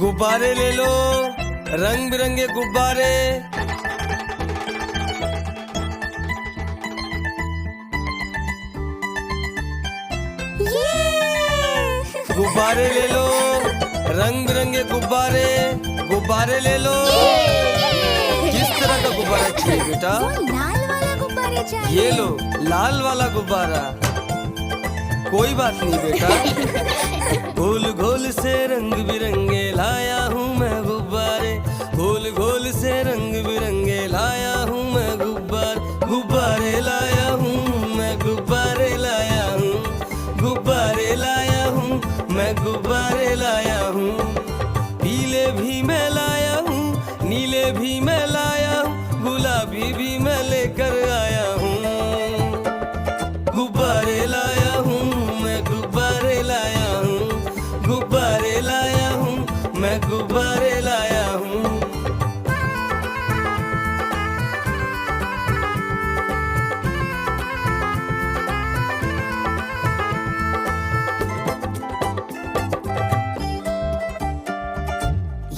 गुब्बारे ले लो, रंग बिरंगे गुब्बारे। गुब्बारे ले लो, रंग बिरंगे गुब्बारे। गुब्बारे ले लो। किस तरह का गुब्बारा चाहिए बेटा? लाल वाला गुब्बारा चाहिए। ये लो, लाल वाला गुब्बारा। कोई बात नहीं बेटा। गोल गोल से रंग बिरंगे लाया हूँ मैं गुब्बारे। गोल गोल से रंग बिरंगे लाया हूँ मैं गुब्बारे। गुब्बारे लाया हूँ मैं, गुब्बारे लाया हूँ। गुब्बारे लाया हूँ मैं, गुब्बारे लाया हूँ। पीले भी मैं लाया हूँ, नीले भी मैं लाया हूँ, गुलाबी भी मैं लेकर आया हूँ। गुब्बारे लाया हूँ मैं, गुब्बारे लाया हूँ। गुब्बारे लाया हूँ मैं, गुब्बारे लाया हूँ।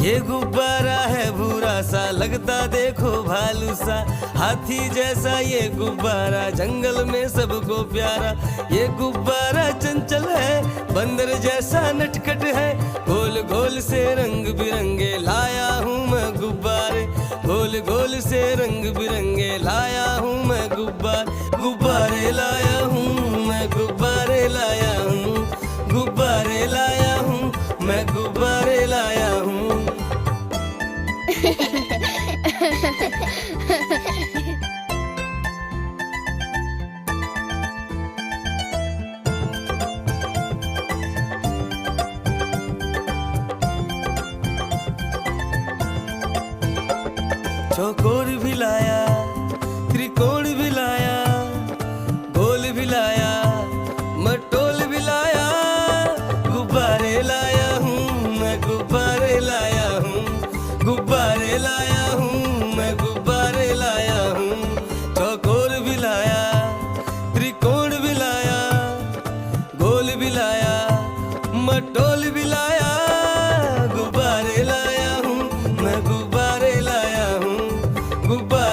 ये गुब्बारा है भूरा सा, लगता देखो भालू सा। हाथी जैसा ये गुब्बारा, जंगल में सबको प्यारा। ये गुब्बारा चंचल है, बंदर जैसा नटखट है। गोल गोल से रंग बिरंगे लाया हूँ मैं गुब्बारे। गोल गोल से रंग बिरंगे लाया हूँ मैं गुब्बारे। गुब्बारे लाया हूँ मैं, गुब्बारे लाया हूँ। गुब्बारे लाया हूँ मैं, गुब्बारे लाया हूँ। चौकोर भी लाया, त्रिकोण भी लाया, गोल भी लाया, मटोल भी लाया। गुब्बारे लाया हूँ मैं, गुब्बारे लाया हूँ। गुब्बारे लाया हूँ मैं, गुब्बारे लाया हूँ। चौकोर भी लाया, त्रिकोण भी लाया, गोल भी लाया, मटोल भी लाया। गुब्बारे लाया हूँ मैं, गुब्बारे लाया हूँ। गुब्बारे